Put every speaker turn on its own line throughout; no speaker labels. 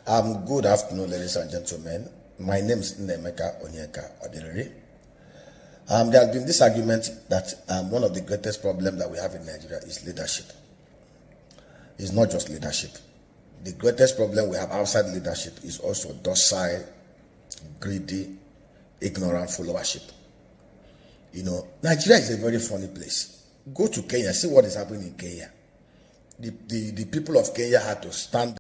Good afternoon, ladies and gentlemen. My name is Nnemeka Onyeka Odiriri. There has been this argument that one of the greatest problems that we have in Nigeria is leadership. It's not just leadership. The greatest problem we have outside leadership is also docile, greedy, ignorant followership. You know, Nigeria is a very funny place. Go to Kenya, see what is happening in Kenya. The people of Kenya had to stand.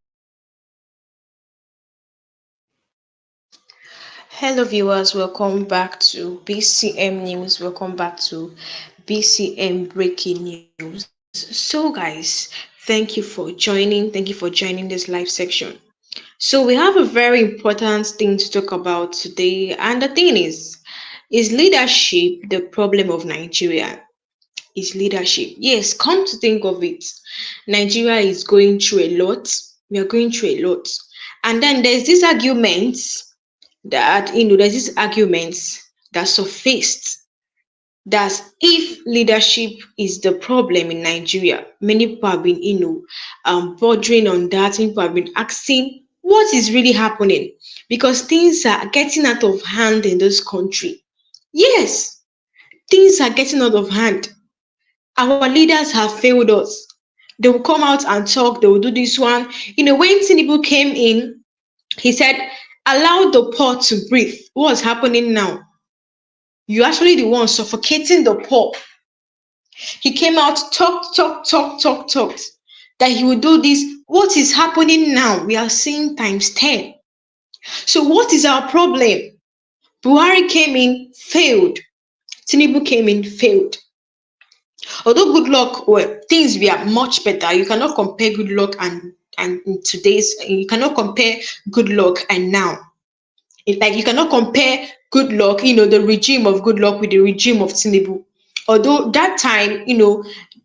Hello viewers, welcome back to BCM News. Welcome back to BCM Breaking News. So guys, thank you for joining this live section. So we have a very important thing to talk about today, and the thing is leadership the problem of Nigeria? Is leadership? Yes, come to think of it, Nigeria is going through a lot. We are going through a lot. And then there's this argument that there's this arguments that surfaced that if leadership is the problem in Nigeria, many people have been bordering on that. People have been asking what is really happening, because things are getting out of hand in this country. Yes, things are getting out of hand. Our leaders have failed us. They will come out and talk, they will do this one. When Tinubu came in, he said, allow the poor to breathe. What's happening now? You're actually the one suffocating the poor. He came out, talked that he would do this. What is happening now? We are seeing times 10. So what is our problem? Buhari came in, failed. Tinubu came in, failed. Although good luck, well, things were much better. You cannot compare good luck and today's. You cannot compare good luck and now. Like you cannot compare good luck, the regime of good luck with the regime of Tinubu. Although that time,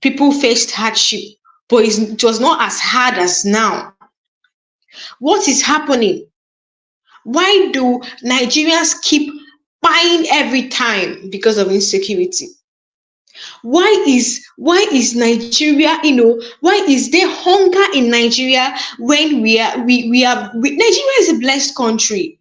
people faced hardship, but it was not as hard as now. What is happening? Why do Nigerians keep buying every time because of insecurity? Why is Nigeria, why is there hunger in Nigeria when Nigeria is a blessed country?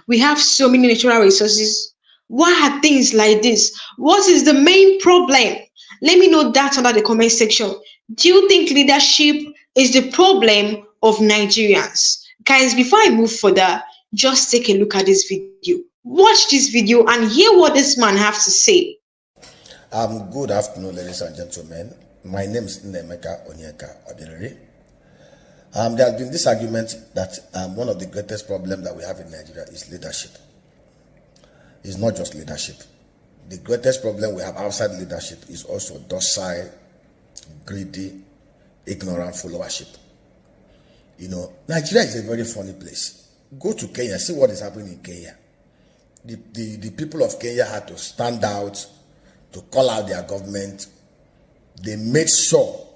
We have so many natural resources. Why are things like this? What is the main problem? Let me know that under the comment section. Do you think leadership is the problem of Nigerians? Guys, before I move further, just take a look at this video. Watch this video and hear what this man has to say.
Good afternoon, ladies and gentlemen. My name is Nnemeka Onyeka Odiriri. There has been this argument that one of the greatest problems that we have in Nigeria is leadership. It's not just leadership. The greatest problem we have outside leadership is also docile, greedy, ignorant followership. Nigeria is a very funny place. Go to Kenya, see what is happening in Kenya. The people of Kenya had to stand out to call out their government. They made sure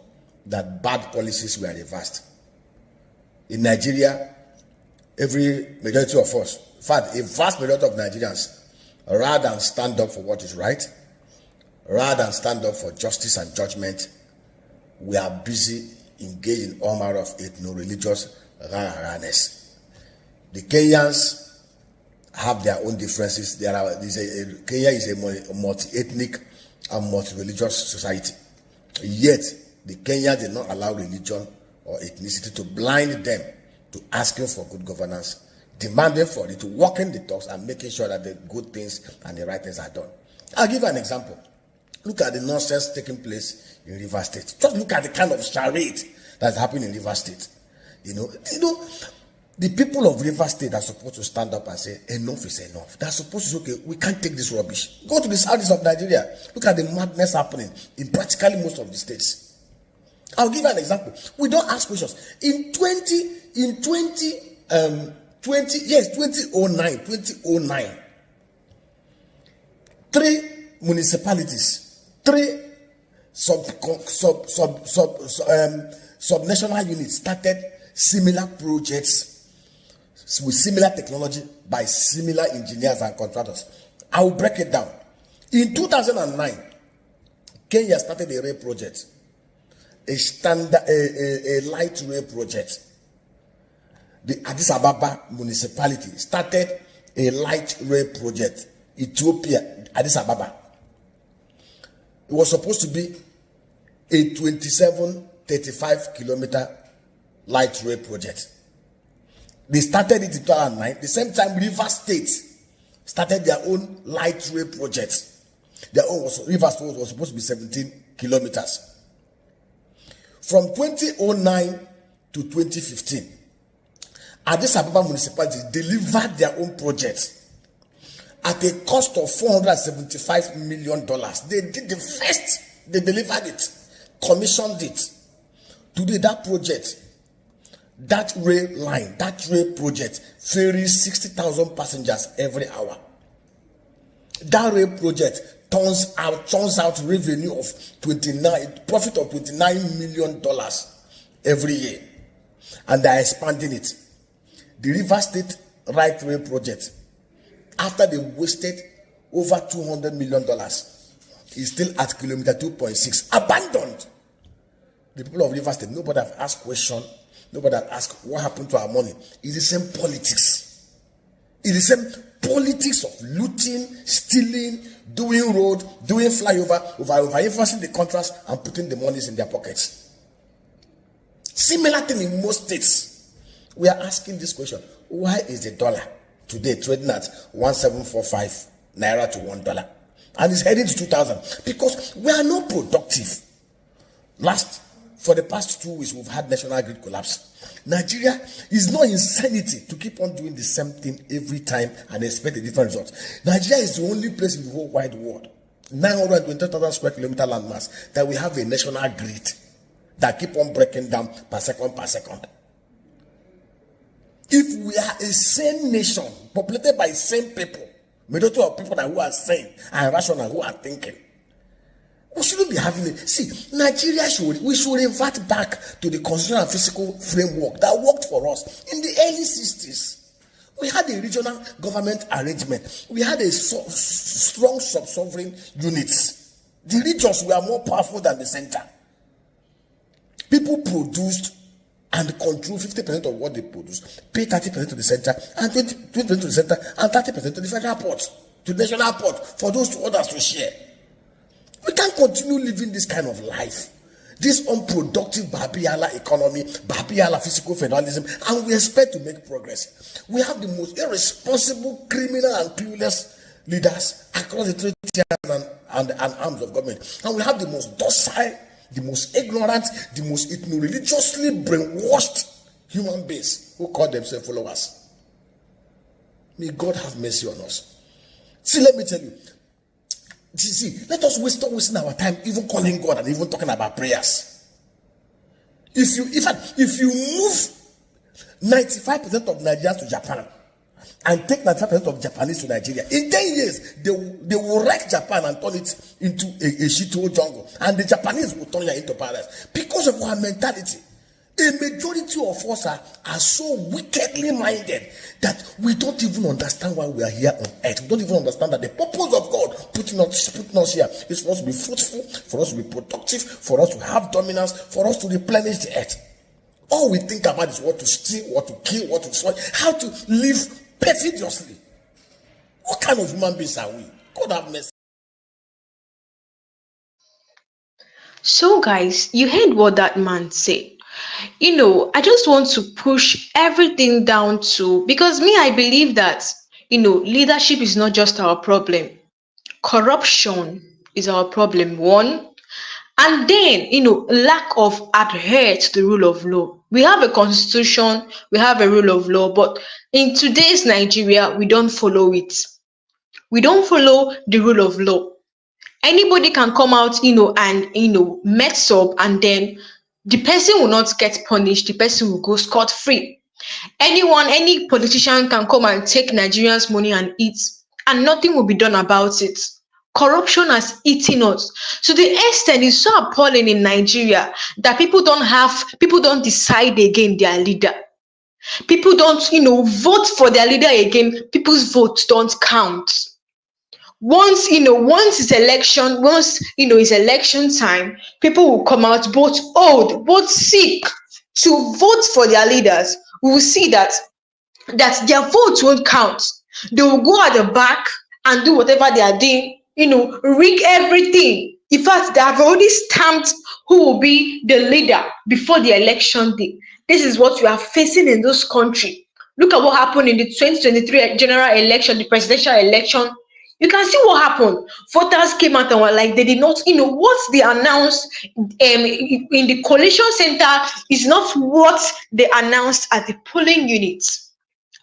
that bad policies were reversed. In Nigeria, every majority of us, in fact, a vast majority of Nigerians, rather than stand up for what is right, rather than stand up for justice and judgment, we are busy engaged in all manner of ethno-religious rah-rahness. The Kenyans have their own differences. Kenya is a multi-ethnic and multi-religious society. Yet, the Kenyans did not allow religion or ethnicity to blind them to asking for good governance, demanding for it, to walking the talks and making sure that the good things and the right things are done. I'll give you an example. Look at the nonsense taking place in Rivers State. Just look at the kind of charade that's happening in Rivers State. The people of Rivers State are supposed to stand up and say, enough is enough. They're supposed to say, okay, we can't take this rubbish. Go to the southeast of Nigeria. Look at the madness happening in practically most of the states. I'll give you an example. We don't ask questions. In 2009, 3 municipalities, 3 subnational units started similar projects with similar technology by similar engineers and contractors. I will break it down. In 2009, Kenya started a rail project, a light rail project the Addis Ababa municipality started a light rail project, Ethiopia, Addis Ababa. It was supposed to be a 35 kilometer light rail project. They started it in 2009. The same time, Rivers State started their own light rail project. Their own Rivers State was supposed to be 17 kilometers. From 2009 to 2015, Addis Ababa municipality delivered their own project at a cost of $475 million. They did the first, they delivered it, commissioned it. Today, that project, that rail line, that rail project ferries 60,000 passengers every hour. That rail project turns out revenue of profit of $29 million every year, and they are expanding it. The River State Light Rail project, after they wasted over $200 million, is still at kilometer 2.6, abandoned. The people of River State, nobody have asked question, nobody have asked what happened to our money. It's the same politics. It's the same politics of looting, stealing, doing road, doing flyover, over-enforcing the contracts and putting the monies in their pockets. Similar thing in most states. We are asking this question: why is the dollar today trading at 1745 naira to $1, and it's heading to 2000? Because we are not productive. For the past 2 weeks, we've had national grid collapse. Nigeria is not insanity to keep on doing the same thing every time and expect a different result. Nigeria is the only place in the whole wide world, 920,000 square kilometer landmass, that we have a national grid that keep on breaking down per second. If we are a sane nation, populated by sane people, majority of people that who are sane and rational, who are thinking, we shouldn't be having it. See, Nigeria should revert back to the constitutional and physical framework that worked for us in the early 60s. We had a regional government arrangement. We had a strong sub-sovereign units. The regions were more powerful than the center. People produced and control 50% of what they produce, pay 30% to the center, and 20% to the center, and 30% to the federal port, to the national port, for those two others to share. We can't continue living this kind of life, this unproductive Babiala economy, Babiala physical federalism, and we expect to make progress. We have the most irresponsible, criminal, and clueless leaders across the three tiers and arms of government, and we have the most docile, the most ignorant, the most ethno-religiously brainwashed human beings who call themselves followers. May God have mercy on us. See, let me tell you. See, let us stop wasting our time even calling God and even talking about prayers. If you move 95% of Nigerians to Japan and take 95% of Japanese to Nigeria, in 10 years, they will wreck Japan and turn it into a shithole jungle. And the Japanese will turn it into paradise. Because of our mentality, a majority of us are so wickedly minded that we don't even understand why we are here on earth. We don't even understand that the purpose of God putting us here is for us to be fruitful, for us to be productive, for us to have dominance, for us to replenish the earth. All we think about is what to steal, what to kill, what to destroy, how to live perfidiously. What kind of human beings are we? God have mercy.
So, guys, you heard what that man said. I just want to push everything down to, because I believe that, leadership is not just our problem. Corruption is our problem, one. And then, lack of adhere to the rule of law. We have a constitution, we have a rule of law, but in today's Nigeria, we don't follow it. We don't follow the rule of law. Anybody can come out, and, mess up, and then the person will not get punished. The person will go scot-free. Any politician can come and take Nigerians' money and eat, and nothing will be done about it. Corruption has eaten us. To the extent it's so appalling in Nigeria that people don't decide again their leader. People don't, vote for their leader again. People's votes don't count. Once it's election time, people will come out both old, both sick, to vote for their leaders. we will see that their votes won't count. They will go at the back and do whatever they are doing, rig everything. In fact, they have already stamped who will be the leader before the election day. This is what we are facing in this country. Look at what happened in the 2023 general election, the presidential election. You can see what happened. Voters came out and were like, they did not, what they announced in the coalition center is not what they announced at the polling units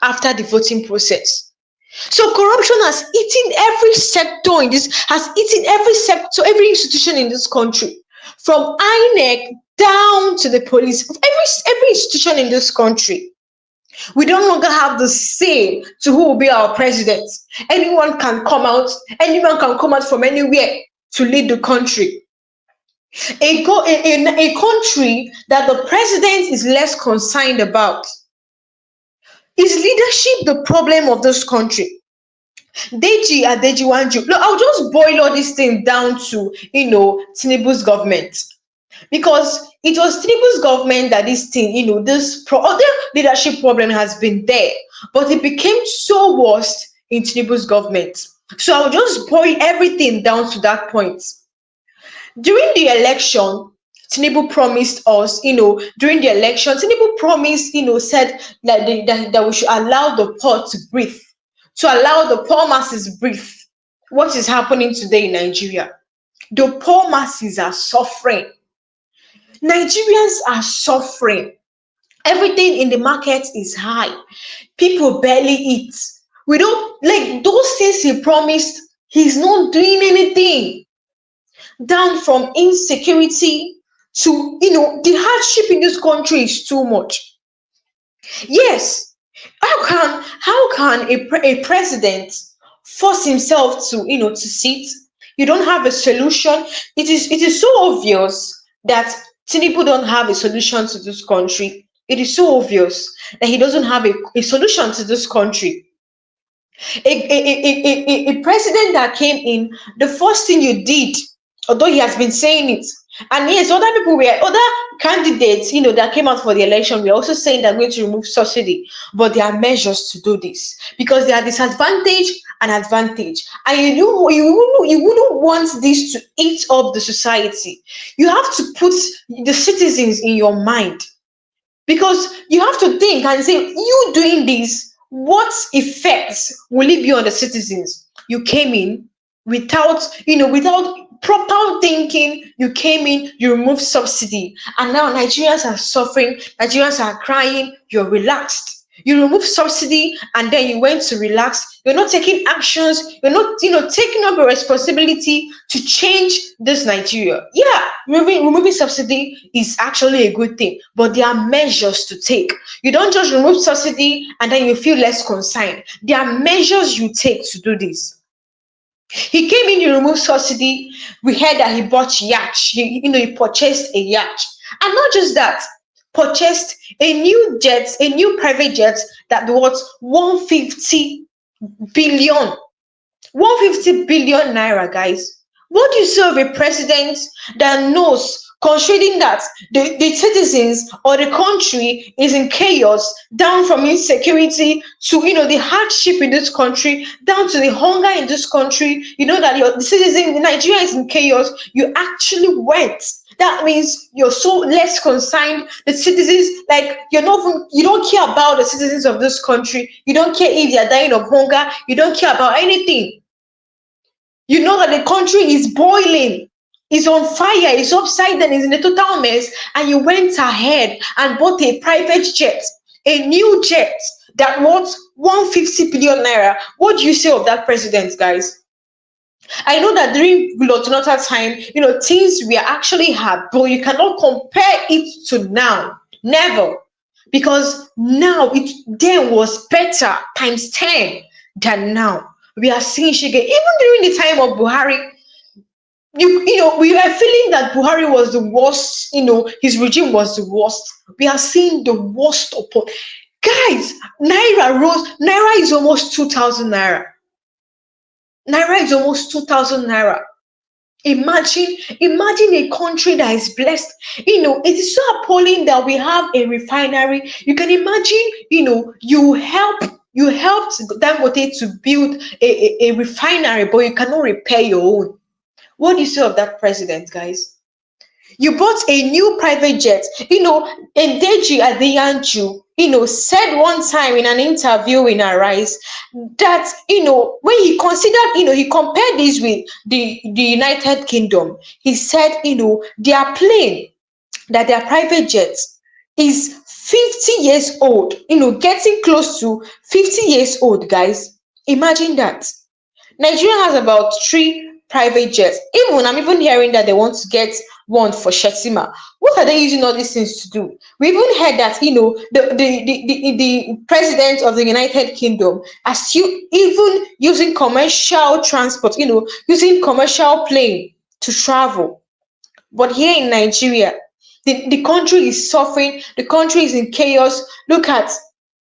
after the voting process. So corruption has eaten every sector in this, has eaten every sector, every institution in this country, from INEC down to the police, every institution in this country. We no longer have the say to who will be our president. Anyone can come out, anyone can come out from anywhere to lead the country. A country that the president is less concerned about. Is leadership the problem of this country? Deji Adeyanju. Look, I'll just boil all this thing down to Tinubu's government, because it was Tinubu's government that this thing, this other leadership problem has been there, but it became so worst in Tinubu's government. So I'll just boil everything down to that point. During the election, Tinubu promised us, during the election, Tinubu promised, said that we should allow the poor to breathe, to allow the poor masses breathe. What is happening today in Nigeria? The poor masses are suffering. Nigerians are suffering. Everything in the market is high. People barely eat. We don't like those things he promised. He's not doing anything. Down from insecurity to, the hardship in this country is too much. Yes, how can a president force himself to, to sit? You don't have a solution. It is so obvious that Tinubu don't have a solution to this country. It is so obvious that he doesn't have a solution to this country. A president that came in, the first thing you did, although he has been saying it, and yes, other candidates, that came out for the election, we're also saying they're going to remove subsidy, but there are measures to do this because there are disadvantage and advantage, and you wouldn't want this to eat up the society. You have to put the citizens in your mind, because you have to think and say, you doing this, what effects will it be on the citizens? You came in without proper thinking. You came in, you removed subsidy, and now Nigerians are suffering, Nigerians are crying. You're relaxed. You remove subsidy and then you went to relax. You're not taking actions. You're not, taking up a responsibility to change this Nigeria. Yeah, removing subsidy is actually a good thing, but there are measures to take. You don't just remove subsidy and then you feel less concerned. There are measures you take to do this. He came in, he removed subsidy. We heard that he bought yacht. He purchased a yacht, and not just that, purchased a new jet, a new private jet that was 150 billion. 150 billion naira, guys. What do you say of a president that knows, considering that the citizens or the country is in chaos, down from insecurity to the hardship in this country, down to the hunger in this country, that the citizen, Nigeria is in chaos, you actually went. That means you're so less concerned. The citizens, like you don't care about the citizens of this country. You don't care if they're dying of hunger. You don't care about anything. You know that the country is boiling, is on fire, is upside down, is in a total mess, and you went ahead and bought a private jet, a new jet that worth 150 billion naira. What do you say of that president, guys? I know that during Lottonota time, things were actually hard, but you cannot compare it to now. Never. Because now it then was better times 10 than now. We are seeing Shige. Even during the time of Buhari, we were feeling that Buhari was the worst, his regime was the worst. We are seeing the worst upon. Guys, Naira rose. Naira is almost 2,000 naira. Naira is almost 2,000 naira. Imagine a country that is blessed. It is so appalling that we have a refinery. You can imagine, you helped Dangote to build a refinery, but you cannot repair your own. What do you say of that president, guys? You bought a new private jet. And Deji Adeyanju, said one time in an interview in Arise that, when he considered, he compared this with the United Kingdom. He said, their plane, that their private jet is 50 years old, getting close to 50 years old, guys. Imagine that. Nigeria has about three private jets. I'm even hearing that they want to get one for Shetima. What are they using all these things to do? We even heard that the president of the United Kingdom are still even using commercial transport, using commercial plane to travel. But here in Nigeria, the country is suffering, the country is in chaos. Look at,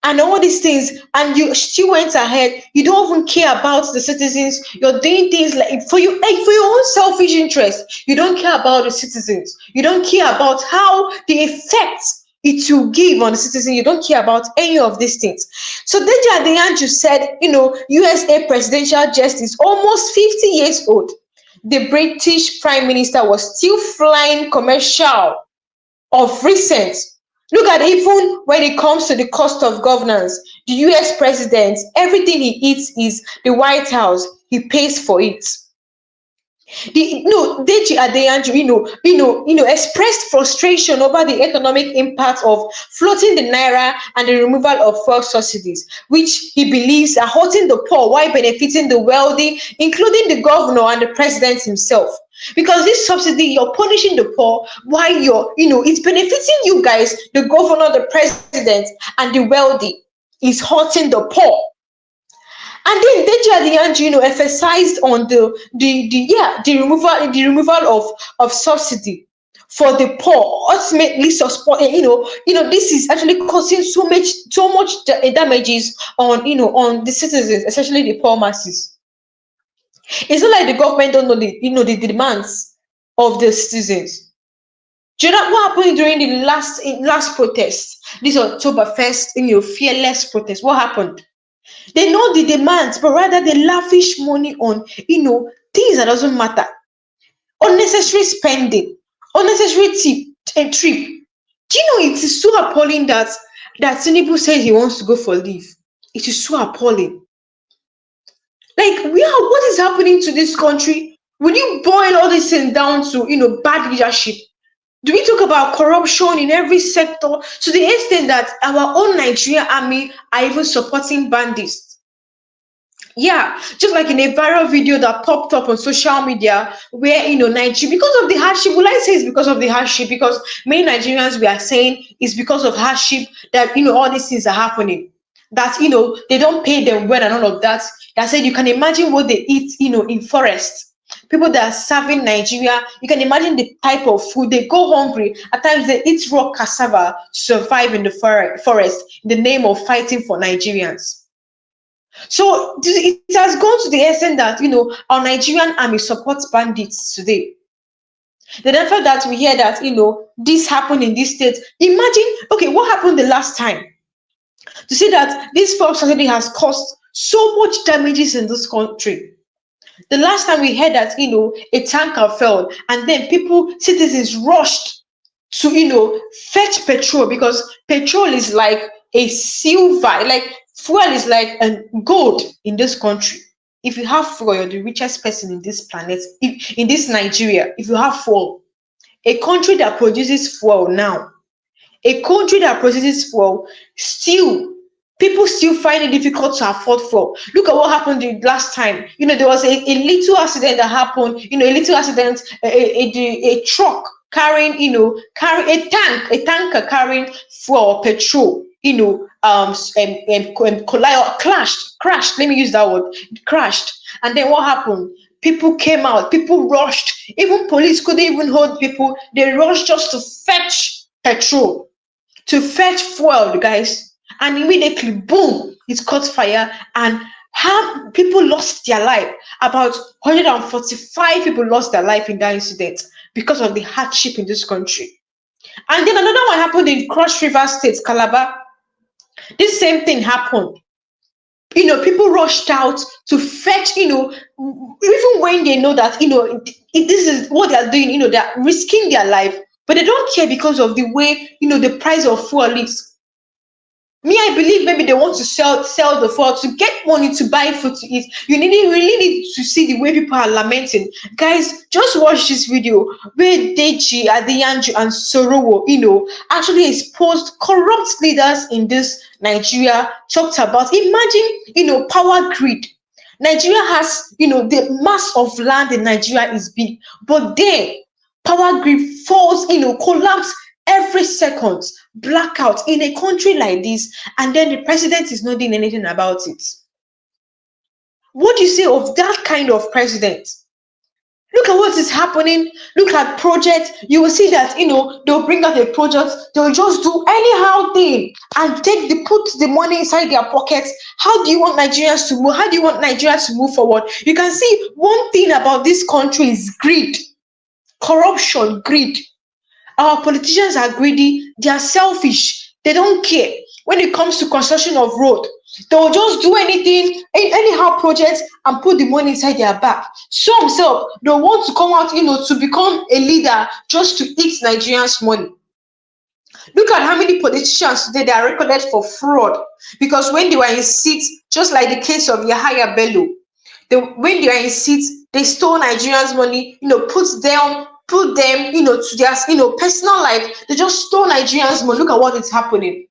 and all these things, and you still went ahead. You don't even care about the citizens. You're doing things like for you, like for your own selfish interest. You don't care about the citizens. You don't care about how the effect it will give on the citizen. You don't care about any of these things. So Deji Adeyanju said, USA presidential jet is almost 50 years old. The British Prime Minister was still flying commercial of recent. Look at, even when it comes to the cost of governance, the US president, everything he eats is the White House. He pays for it. Deji Adeyanju, expressed frustration over the economic impact of floating the naira and the removal of fuel subsidies, which he believes are hurting the poor while benefiting the wealthy, including the governor and the president himself. Because this subsidy, you're punishing the poor while it's benefiting you guys, the governor, the president, and the wealthy. Is hurting the poor. And then Deji Adeyanju, emphasized on the removal of subsidy for the poor, ultimately support. This is actually causing so much damages on the citizens, especially the poor masses. It's not like the government don't know the demands of the citizens. Do you know what happened during the last protest? This October 1st, fearless protest. What happened? They know the demands, but rather they lavish money on, things that doesn't matter. Unnecessary spending, unnecessary trip. Do you know, it is so appalling that Tinubu says he wants to go for leave? It is so appalling. Like, what is happening to this country? Will you boil all this thing down to, bad leadership? Do we talk about corruption in every sector to the extent that our own Nigerian army are even supporting bandits? Yeah, just like in a viral video that popped up on social media where, Nigeria, because of the hardship, will I say it's because of the hardship? Because many Nigerians, we are saying it's because of hardship that, all these things are happening. That, they don't pay them well and all of that. That said, you can imagine what they eat, in forest. People that are serving Nigeria, you can imagine the type of food. They go hungry. At times they eat raw cassava to survive in the forest in the name of fighting for Nigerians. So it has gone to the extent that, our Nigerian army supports bandits today. Then after that, we hear that, this happened in this state. Imagine, okay, what happened the last time? To see that this fuel subsidy has caused so much damages in this country. The last time we heard that, a tanker fell, and then citizens rushed to, fetch petrol, because petrol is like a silver, like fuel is like a gold in this country. If you have fuel, you're the richest person in this planet. In this Nigeria, if you have fuel, a country that produces fuel now, people still find it difficult to afford fuel. Look at what happened the last time. There was a little accident that happened. A truck carrying, carrying a tanker carrying fuel, petrol, crashed. Let me use that word. Crashed. And then what happened? People came out, people rushed. Even police couldn't even hold people. They rushed just to fetch petrol, to fetch fuel, guys. And immediately, boom, it caught fire, and How people lost their life. About 145 people lost their life in that incident because of the hardship in this country. And then another one happened in Cross River State, Calabar. This same thing happened. People rushed out to fetch, even when they know that, this is what they're doing, they're risking their life, but they don't care because of the way, the price of fuel is. Me, I believe maybe they want to sell the fuel to get money to buy food to eat. You really need to see the way people are lamenting. Guys, just watch this video where Deji Adeyanju and Sowore, actually exposed corrupt leaders in this Nigeria, talked about. Imagine, power grid. Nigeria has, the mass of land in Nigeria is big, but then power grid falls, collapse every second, blackout in a country like this, and then the president is not doing anything about it. What do you say of that kind of president? Look at what is happening. Look at projects. You will see that, they'll bring out a project. They'll just do anyhow thing and put the money inside their pockets. How do you want Nigerians to move? How do you want Nigeria to move forward? You can see one thing about this country is greed, corruption, greed. Our politicians are greedy. They are selfish. They don't care. When it comes to construction of road, they'll just do anything, anyhow projects, and put the money inside their back. Some they'll want to come out, to become a leader just to eat Nigerians' money. Look at how many politicians today they are recorded for fraud, because when they were in seats, just like the case of Yahaya Bello, when they were in seats, they stole Nigerians' money, put them, to their, personal life. They just stole Nigerians' money. Look at what is happening.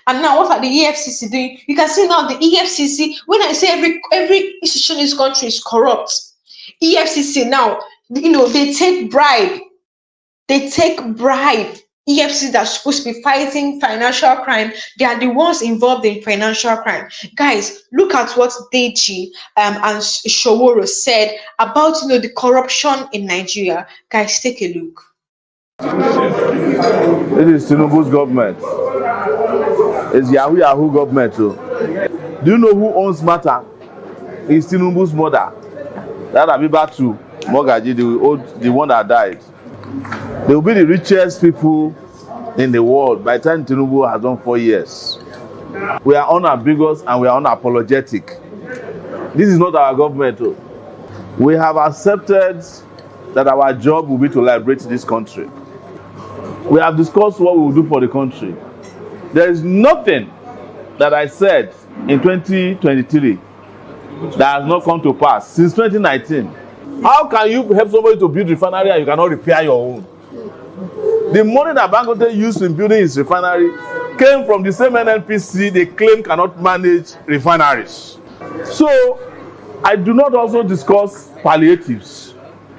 And now, what are the EFCC doing? You can see now the EFCC. When I say every institution in this country is corrupt, EFCC now, they take bribe. They take bribe. EFCC that's supposed to be fighting financial crime, they are the ones involved in financial crime. Guys, look at what Deji and Sowore said about the corruption in Nigeria. Guys, take a look.
It is Tinubu's government. It's Yahoo government too. Do you know who owns Mata? It's Tinubu's mother. That Abibatu Mogaji, the one that died. They will be the richest people in the world by the time Tinubu has done 4 years. We are unambiguous and we are unapologetic. This is not our government. We have accepted that our job will be to liberate this country. We have discussed what we will do for the country. There is nothing that I said in 2023 that has not come to pass since 2019. How can you help somebody to build refinery and you cannot repair your own? The money that Dangote used in building his refinery came from the same NNPC they claim cannot manage refineries. So, I do not also discuss palliatives.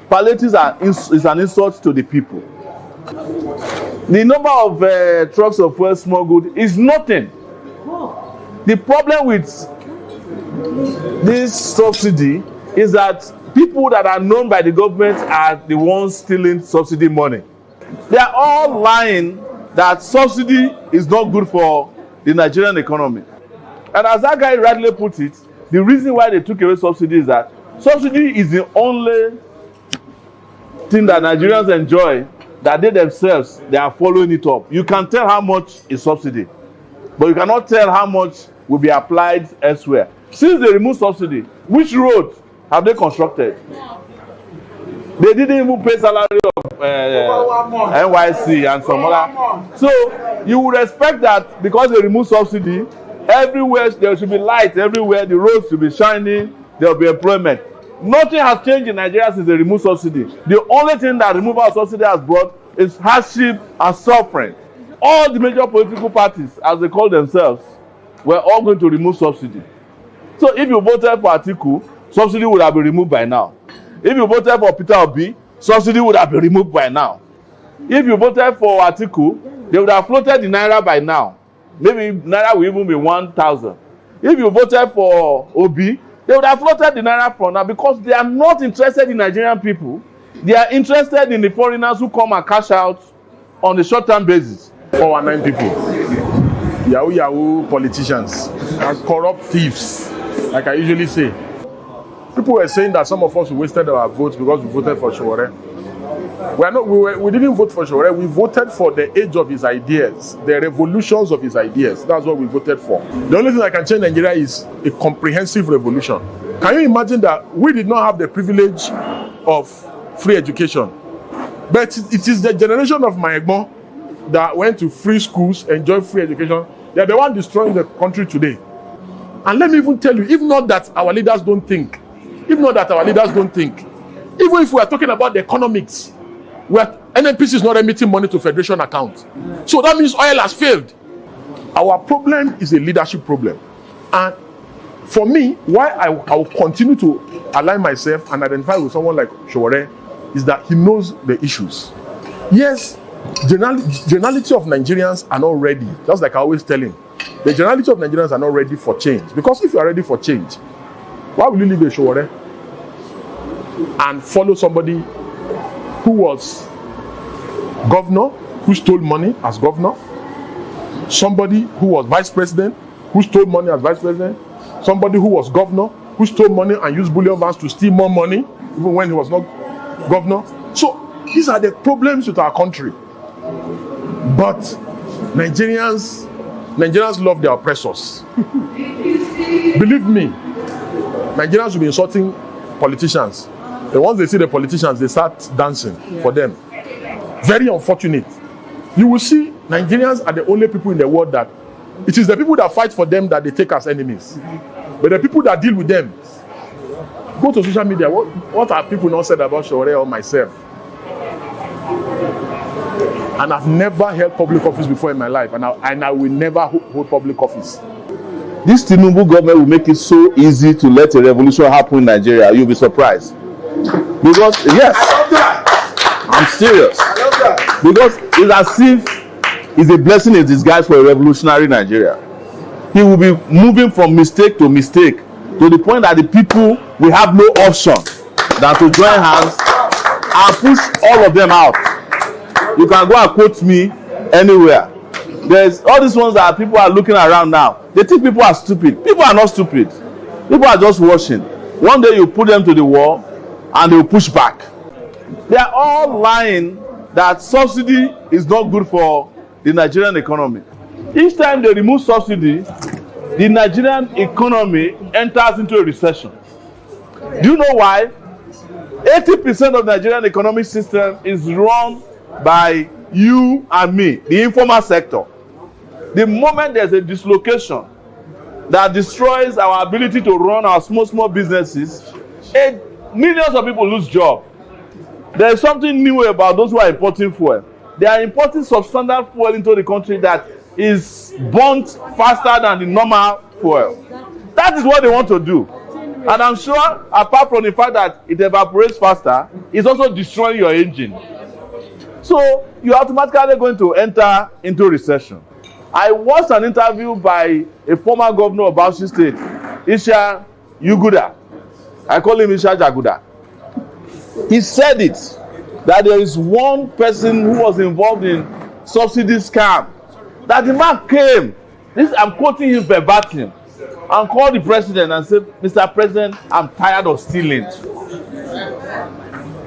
Palliatives is an insult to the people. The number of trucks of fuel smuggled is nothing. The problem with this subsidy is that people that are known by the government are the ones stealing subsidy money. They are all lying that subsidy is not good for the Nigerian economy. And as that guy rightly put it, the reason why they took away subsidy is that subsidy is the only thing that Nigerians enjoy that they themselves, they are following it up. You can tell how much is subsidy, but you cannot tell how much will be applied elsewhere. Since they removed subsidy, which road have they constructed? They didn't even pay salary of NYC and some other. So you would expect that because they remove subsidy, everywhere there should be light, everywhere the roads should be shining, there will be employment. Nothing has changed in Nigeria since they removed subsidy. The only thing that removal of subsidy has brought is hardship and suffering. All the major political parties, as they call themselves, were all going to remove subsidy. So if you voted for Atiku, subsidy would have been removed by now. If you voted for Peter Obi, subsidy would have been removed by now. If you voted for Atiku, they would have floated the naira by now. Maybe naira will even be 1,000. If you voted for Obi, they would have floated the naira for now because they are not interested in Nigerian people. They are interested in the foreigners who come and cash out on a short-term basis. 419 people, Yahoo politicians, and corrupt thieves.
like I usually say. People were saying that some of us wasted our votes because we voted for Sowore. We didn't vote for Sowore. We voted for the age of his ideas, the revolutions of his ideas. That's what we voted for. The only thing that can change Nigeria is a comprehensive revolution. Can you imagine that we did not have the privilege of free education? But it is the generation of my Egbon that went to free schools, enjoyed free education. They are the one destroying the country today. And let me even tell you, if not that our leaders don't think, even if we are talking about the economics, NNPC is not remitting money to federation accounts. So that means oil has failed. Our problem is a leadership problem. And for me, why I will continue to align myself and identify with someone like Sowore is that he knows the issues. Yes, generality of Nigerians are not ready. Just like I always tell him, the generality of Nigerians are not ready for change. Because if you are ready for change, why will you leave a Sowore and follow somebody who was governor, who stole money as governor, somebody who was vice president, who stole money as vice president, somebody who was governor, who stole money and used bullion vans to steal more money, even when he was not governor? So these are the problems with our country. But Nigerians love their oppressors. Believe me, Nigerians will be insulting politicians. And once they see the politicians, they start dancing for them. Very unfortunate. You will see Nigerians are the only people in the world that it is the people that fight for them that they take as enemies. But the people that deal with them, go to social media. What have people not said about Sowore or myself? And I've never held public office before in my life, and I will never hold public office.
This Tinubu government will make it so easy to let a revolution happen in Nigeria. You'll be surprised. Because, yes, I'm serious. Because it's as if it's a blessing in disguise for a revolutionary Nigeria. He will be moving from mistake to mistake to the point that the people will have no option than to join hands and push all of them out. You can go and quote me anywhere. There's all these ones that people are looking around now. They think people are stupid. People are not stupid. People are just watching. One day you put them to the wall and they will push back. They are all lying that subsidy is not good for the Nigerian economy. Each time they remove subsidy, the Nigerian economy enters into a recession. Do you know why? 80% of Nigerian economic system is run by you and me, the informal sector. The moment there's a dislocation that destroys our ability to run our small businesses, millions of people lose jobs. There is something new about those who are importing fuel. They are importing substandard fuel into the country that is burnt faster than the normal fuel. That is what they want to do. And I'm sure, apart from the fact that it evaporates faster, it's also destroying your engine. So you're automatically going to enter into recession. I watched an interview by a former governor of Bauchi State, Isha Yuguda. I call him Isha Jaguda. He said it, that there is one person who was involved in subsidy scam. That the man came, I'm quoting him verbatim, and called the president and said, Mr. President, I'm tired of stealing.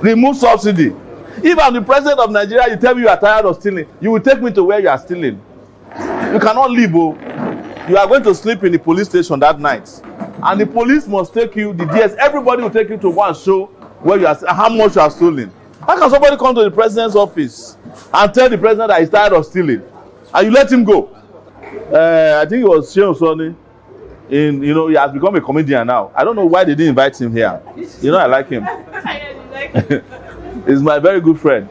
Remove subsidy. If I'm the president of Nigeria, you tell me you are tired of stealing, you will take me to where you are stealing. You cannot leave. Oh. You are going to sleep in the police station that night. And the police must take you, the DS, everybody will take you to one show where you are, how much you are stealing. How can somebody come to the president's office and tell the president that he's tired of stealing? And you let him go? I think it was Sheon Sonny. He has become a comedian now. I don't know why they didn't invite him here. I like him. He's my very good friend.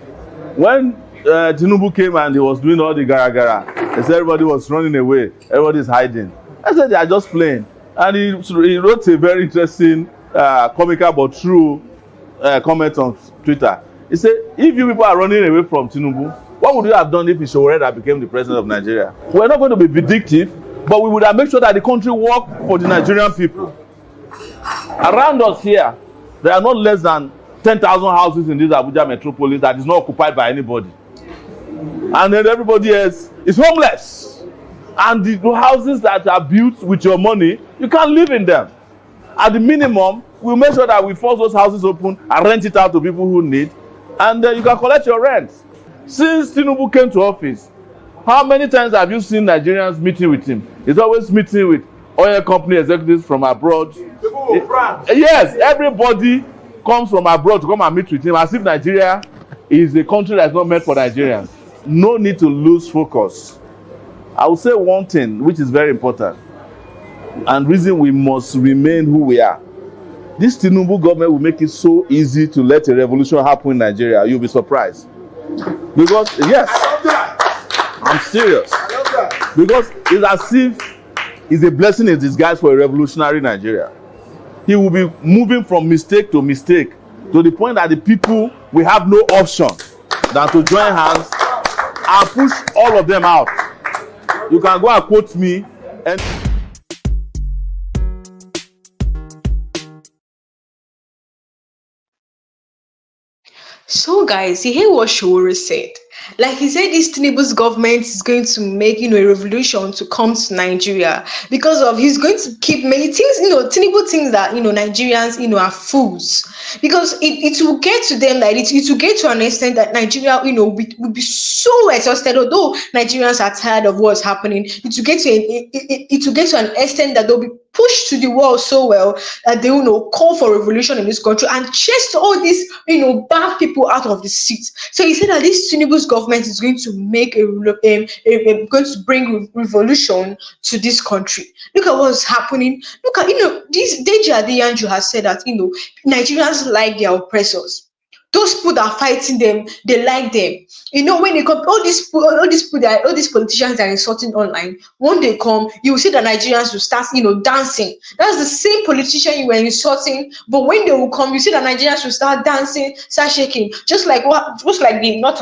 When Tinubu came and he was doing all the gara, they said everybody was running away. Everybody is hiding. I said they are just playing. And he wrote a very interesting, comical but true comment on Twitter. He said, if you people are running away from Tinubu, what would you have done if Sowore that became the president of Nigeria? We're not going to be vindictive, but we would have made sure that the country worked for the Nigerian people. Around us here, there are not less than 10,000 houses in this Abuja metropolis that is not occupied by anybody. And then everybody else is homeless. And the houses that are built with your money, you can't live in them. At the minimum, we'll make sure that we force those houses open and rent it out to people who need, and you can collect your rent. Since Tinubu came to office, how many times have you seen Nigerians meeting with him? He's always meeting with oil company executives from abroad. Yes, everybody comes from abroad to come and meet with him, as if Nigeria is a country that's not meant for Nigerians. No need to lose focus. I will say one thing which is very important, and reason we must remain who we are. This Tinubu government will make it so easy to let a revolution happen in Nigeria. You'll be surprised. Because, yes, I'm serious. Because it's as if it's a blessing in disguise for a revolutionary Nigeria. He will be moving from mistake to mistake to the point that the people will have no option than to join hands and push all of them out. You can go and quote me and
So, guys, you hear what Sowore said? Like he said, this Tinubu's government is going to make, a revolution to come to Nigeria because of he's going to keep many things. Tinubu thinks that Nigerians, are fools because it will get to them that it will get to an extent that Nigeria, will be so exhausted. Although Nigerians are tired of what's happening, it will get to an extent that they'll be pushed to the wall so well that they will call for revolution in this country and chase all these bad people out of the seat. So he said that this Tinubu's government is going to make going to bring revolution to this country. Look at what's happening. Look at this Deji Adeyanju has said that Nigerians like their oppressors. Those people that are fighting them, they like them. When they come, all these politicians that are insulting online, when they come, you will see the Nigerians will start, dancing. That's the same politician you were insulting, but when they will come, you see the Nigerians will start dancing, start shaking, just like the not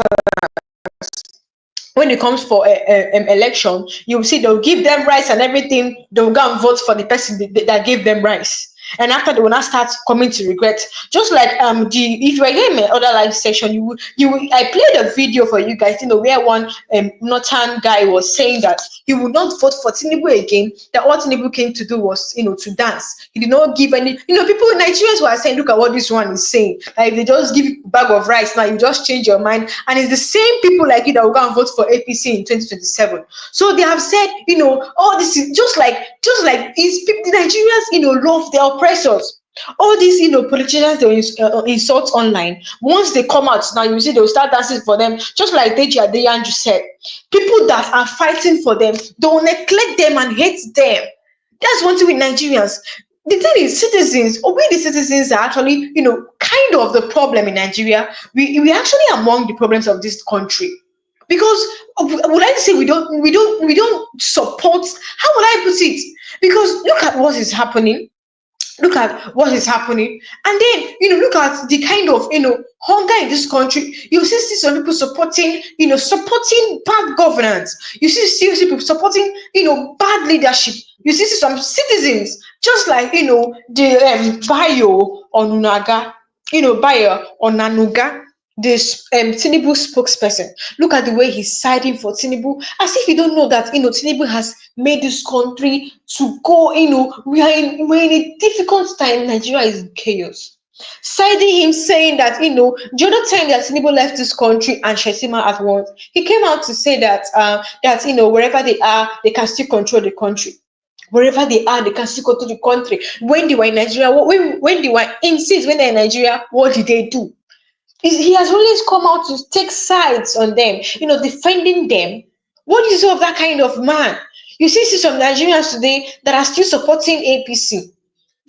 when it comes for election, you will see they'll give them rice and everything. They'll go and vote for the person that gave them rice. And after they will not start coming to regret. Just like if you were here in my other live session, I played a video for you guys, where one northern guy was saying that he would not vote for Tinubu again, that what Tinubu came to do was to dance. He did not give any, people in Nigerians were saying, look at what this one is saying. Like if they just give you a bag of rice now, you just change your mind. And it's the same people like you that will go and vote for APC in 2027. So they have said, all this is just like the Nigerians, love their oppressors. All these politicians they insult online, once they come out now, you see they'll start dancing for them, just like Deji Adeyanju said. People that are fighting for them, they'll neglect them and hate them. That's one thing with Nigerians. The thing is, citizens, or we the citizens are actually kind of the problem in Nigeria. We actually among the problems of this country, because would I say we don't support, how would I put it, because look at what is happening. Look at what is happening, and then look at the kind of hunger in this country. You see some people supporting bad governance. You see people supporting bad leadership. You see some citizens just like the Bayo Onunaga, Bayo Onanuga, this Tinubu spokesperson. Look at the way he's siding for Tinubu, as if you don't know that Tinubu has made this country to go. We're in a difficult time. Nigeria is in chaos. Siding him, saying that the other time that Tinubu left this country and Shetima at once, he came out to say that wherever they are, they can still control the country. Wherever they are, they can still control the country. When they were in Nigeria, when they were when they're in Nigeria, what did they do? He has always come out to take sides on them, defending them. What is of that kind of man? You see some Nigerians today that are still supporting APC.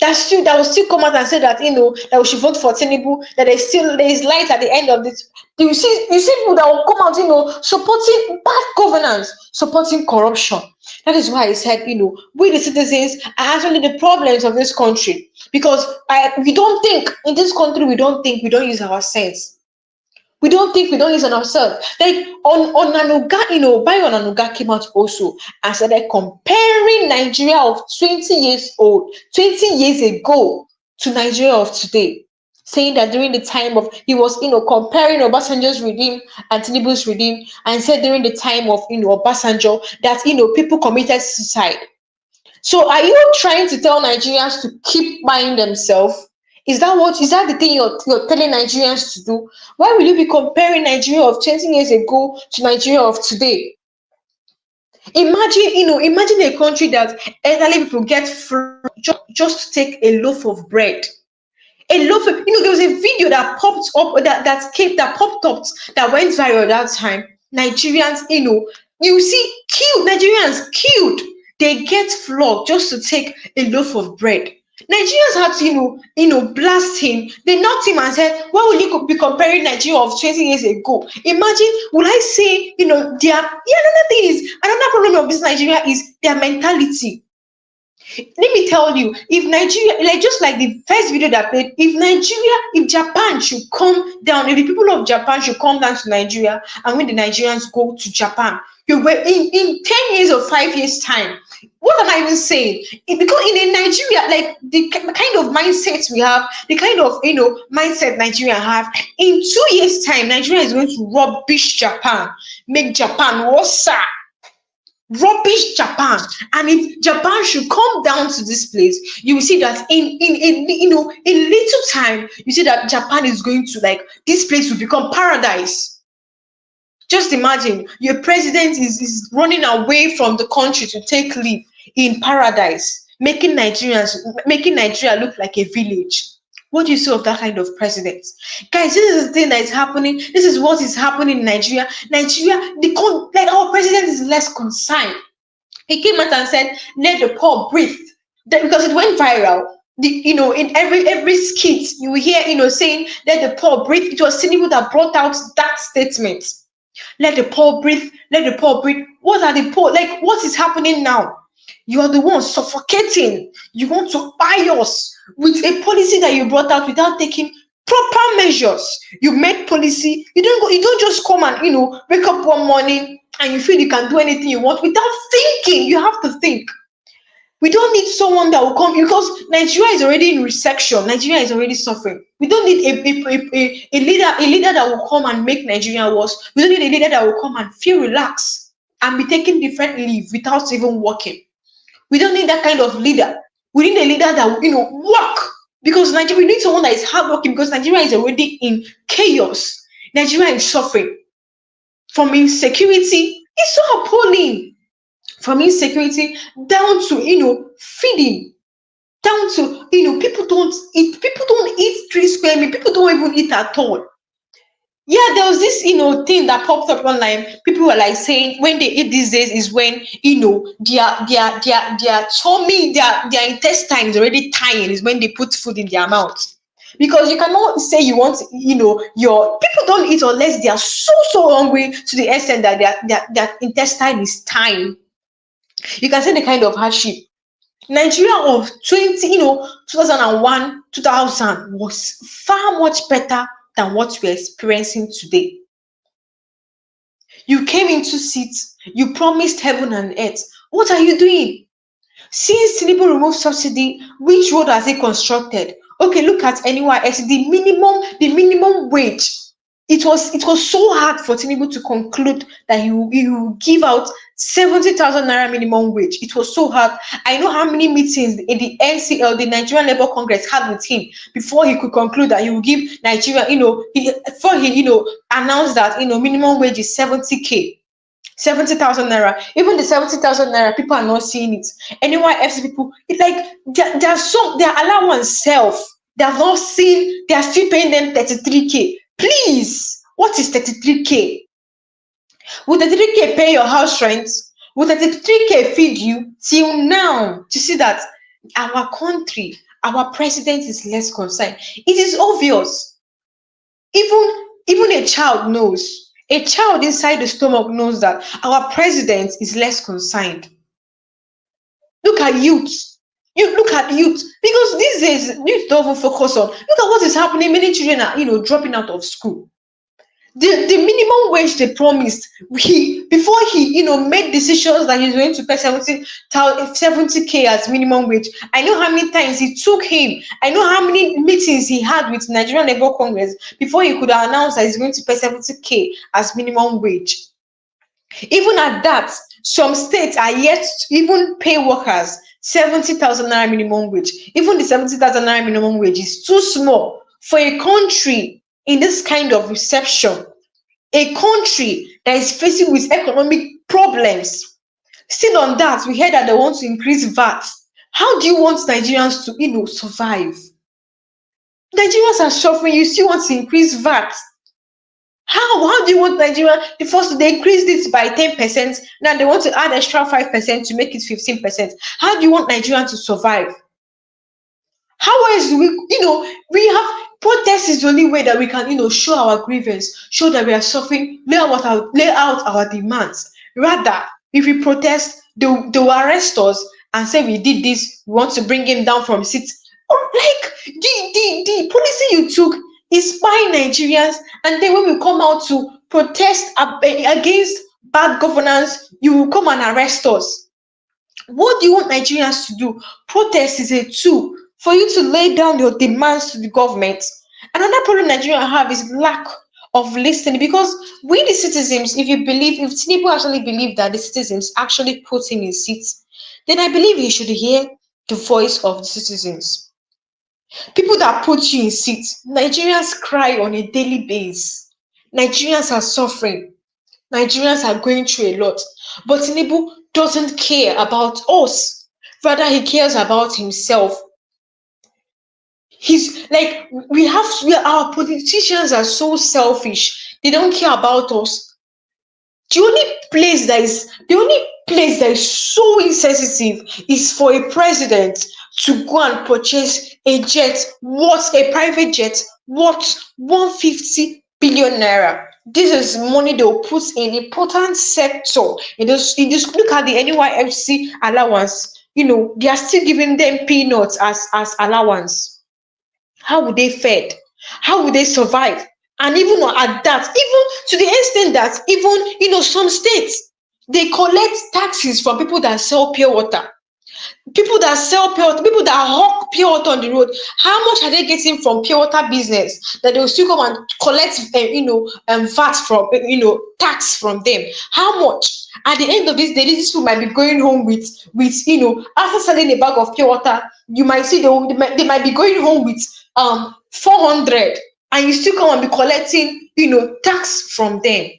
That will still come out and say that that we should vote for Tinubu, that there is light at the end of this. You see people that will come out, supporting bad governance, supporting corruption. That is why I said, we the citizens are actually the problems of this country, because we don't think in this country. We don't use our sense. We don't use on ourselves. Like on Nanuga, Bayo Nanuga came out also and started comparing Nigeria of 20 years old, 20 years ago to Nigeria of today, saying that during the time of, he was comparing Obasanjo's regime and Tinubu's regime, and said during the time of Obasanjo that people committed suicide. So are you trying to tell Nigerians to keep buying themselves? Is that the thing you're telling Nigerians to do? Why will you be comparing Nigeria of 20 years ago to Nigeria of today? Imagine a country that elderly people get free just to take a loaf of bread. A loaf of, there was a video that popped up that popped up that went viral that time. Nigerians, you see, killed, Nigerians killed. They get flogged just to take a loaf of bread. Nigerians had to, blast him. They knocked him and said, why will you be comparing Nigeria of 20 years ago? Imagine, will I say, another problem of this Nigeria is their mentality. Let me tell you, if Nigeria, like just like the first video that played, if Japan should come down, if the people of Japan should come down to Nigeria, and when the Nigerians go to Japan, you were in 10 years or 5 years time. What am I even saying? Because in Nigeria, like the kind of mindset we have, the kind of mindset Nigeria have, in 2 years time, Nigeria is going to rubbish Japan, make Japan worse. Rubbish Japan. And if Japan should come down to this place, you will see that in little time, you see that Japan is going to, like, this place will become paradise. Just imagine your president is running away from the country to take leave in paradise, making Nigeria look like a village. What do you say of that kind of president? Guys, this is the thing that is happening. This is what is happening in Nigeria. Our president is less concerned. He came out and said, let the poor breathe. Because it went viral. In every skit, you will hear, saying, let the poor breathe. It was Tinubu that brought out that statement. Let the poor breathe. Let the poor breathe. What are the poor? Like, what is happening now? You are the one suffocating. You want to buy us with a policy that you brought out without taking proper measures. You made policy. You don't just come and wake up one morning and you feel you can do anything you want without thinking. You have to think. We don't need someone that will come, because Nigeria is already in recession. Nigeria is already suffering. We don't need a leader that will come and make Nigeria worse. We don't need a leader that will come and feel relaxed and be taking different leave without even working. We don't need that kind of leader. We need a leader that will, work. Because we need someone that is hardworking, because Nigeria is already in chaos. Nigeria is suffering from insecurity. It's so appalling. From insecurity down to feeding, down to people don't eat 3 square meals. People don't even eat at all. Yeah, there was this thing that popped up online. People were like saying when they eat these days is when their tummy, their intestines already tying, is when they put food in their mouth. Because you cannot say you want your people don't eat unless they are so hungry to the extent that their intestine is tying. You can see the kind of hardship. Nigeria of 2001, 2000 was far much better than what we're experiencing today. You came into seats, you promised heaven and earth. What are you doing? Since Tinubu removed subsidy, which road has he constructed? Okay, look at NYS, the minimum wage. It was so hard for Tinubu to conclude that he will give out 70,000 naira minimum wage. It was so hard. I know how many meetings in the NCL, the Nigerian Labour Congress, had with him before he could conclude that he will give Nigeria, before he announced that minimum wage is 70K. 70,000 naira. Even the 70,000 naira, people are not seeing it. NYFC people, it's like their allowance self, they have not seen, they are still paying them 33K. Please, what is 33K? Will 33K pay your house rent? Will 33K feed you? Till now, to see that our country, our president is less concerned. It is obvious. Even a child knows. A child inside the stomach knows that our president is less concerned. Look at youth. You look at youth, because these days youth don't even focus on. Look at what is happening. Many children are dropping out of school. The minimum wage they promised, before he made decisions that he's going to pay 70K as minimum wage. I know how many times it took him. I know how many meetings he had with Nigerian Labour Congress before he could announce that he's going to pay 70K as minimum wage. Even at that, some states are yet to even pay workers 70,000 naira minimum wage. Even the 70,000 naira minimum wage is too small for a country in this kind of reception, a country that is facing with economic problems. Still on that, we heard that they want to increase VAT. How do you want Nigerians to, survive? Nigerians are suffering. You still want to increase VAT? How do you want Nigeria? The first they increased it by 10%. Now they want to add extra 5% to make it 15%. How do you want Nigeria to survive? How else do we have protest is the only way that we can, show our grievance, show that we are suffering, lay out our demands. Rather, if we protest, they will arrest us and say we did this, we want to bring him down from seat. Like the policy you took is spying Nigerians, and then when we come out to protest against bad governance, you will come and arrest us. What do you want Nigerians to do? Protest is a tool for you to lay down your demands to the government. Another problem Nigeria have is lack of listening, because we the citizens, if Tinubu actually believe that the citizens actually put him in seats, then I believe he should hear the voice of the citizens. People that put you in seats, Nigerians cry on a daily basis. Nigerians are suffering. Nigerians are going through a lot. But Tinubu doesn't care about us. Rather, he cares about himself. He's like, our politicians are so selfish. They don't care about us. The only place that is so insensitive is for a president to go and purchase a private jet worth 150 billion naira. This is money they will put in important sector. Just look at the NYFC allowance. They are still giving them peanuts as allowance. How would they fed? How would they survive? And even at that, even to the extent that even some states, they collect taxes from people that sell pure water. People that sell pure water, people that hawk pure water on the road. How much are they getting from pure water business that they will still come and collect VAT from tax from them? How much? At the end of this day, these people might be going home with after selling a bag of pure water, you might see they might be going home with 400, and you still come and be collecting tax from them.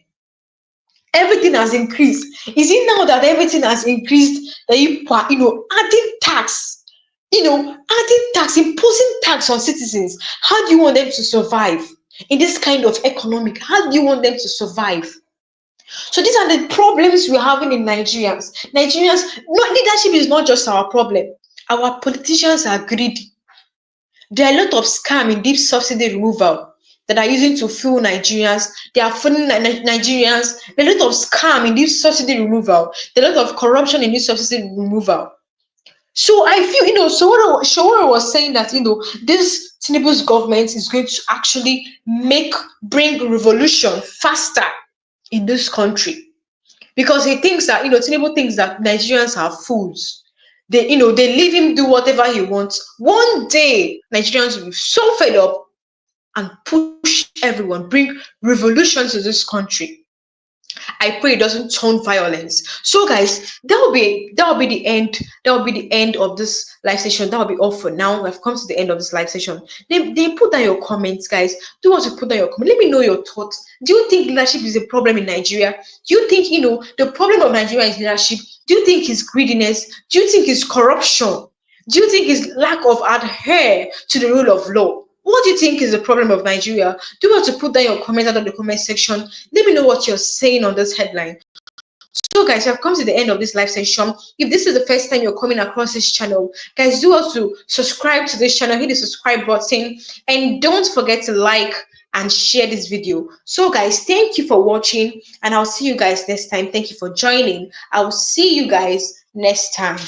Everything has increased. Is it now that everything has increased that you adding tax, imposing tax on citizens? How do you want them to survive in this kind of economic? How do you want them to survive? So these are the problems we're having in Nigerians. Leadership is not just our problem. Our politicians are greedy. There are a lot of scam in deep subsidy removal that are using to fool Nigerians. They are fooling Nigerians. There are a lot of scam in this subsidy removal. There are a lot of corruption in this subsidy removal. So I feel, Sowore was saying that, this Tinubu's government is going to actually bring revolution faster in this country, because he thinks that, Tinubu thinks that Nigerians are fools. They leave him do whatever he wants. One day, Nigerians will be so fed up and push everyone, bring revolution to this country. I pray it doesn't turn violence. So guys, that will be the end. That will be the end of this live session. That will be all for now. We've come to the end of this live session. They put down your comments, guys. Do want to put down your comment. Let me know your thoughts. Do you think leadership is a problem in Nigeria? Do you think the problem of Nigeria is leadership? Do you think it's greediness? Do you think it's corruption? Do you think it's lack of adhere to the rule of law? What do you think is the problem of Nigeria? Do you want to put down your comment out of the comment section? Let me know what you're saying on this headline. So guys, I've come to the end of this live session. If this is the first time you're coming across this channel, guys, do also subscribe to this channel, hit the subscribe button, and don't forget to like and share this video. So guys, thank you for watching, and I'll see you guys next time. Thank you for joining. I will see you guys next time.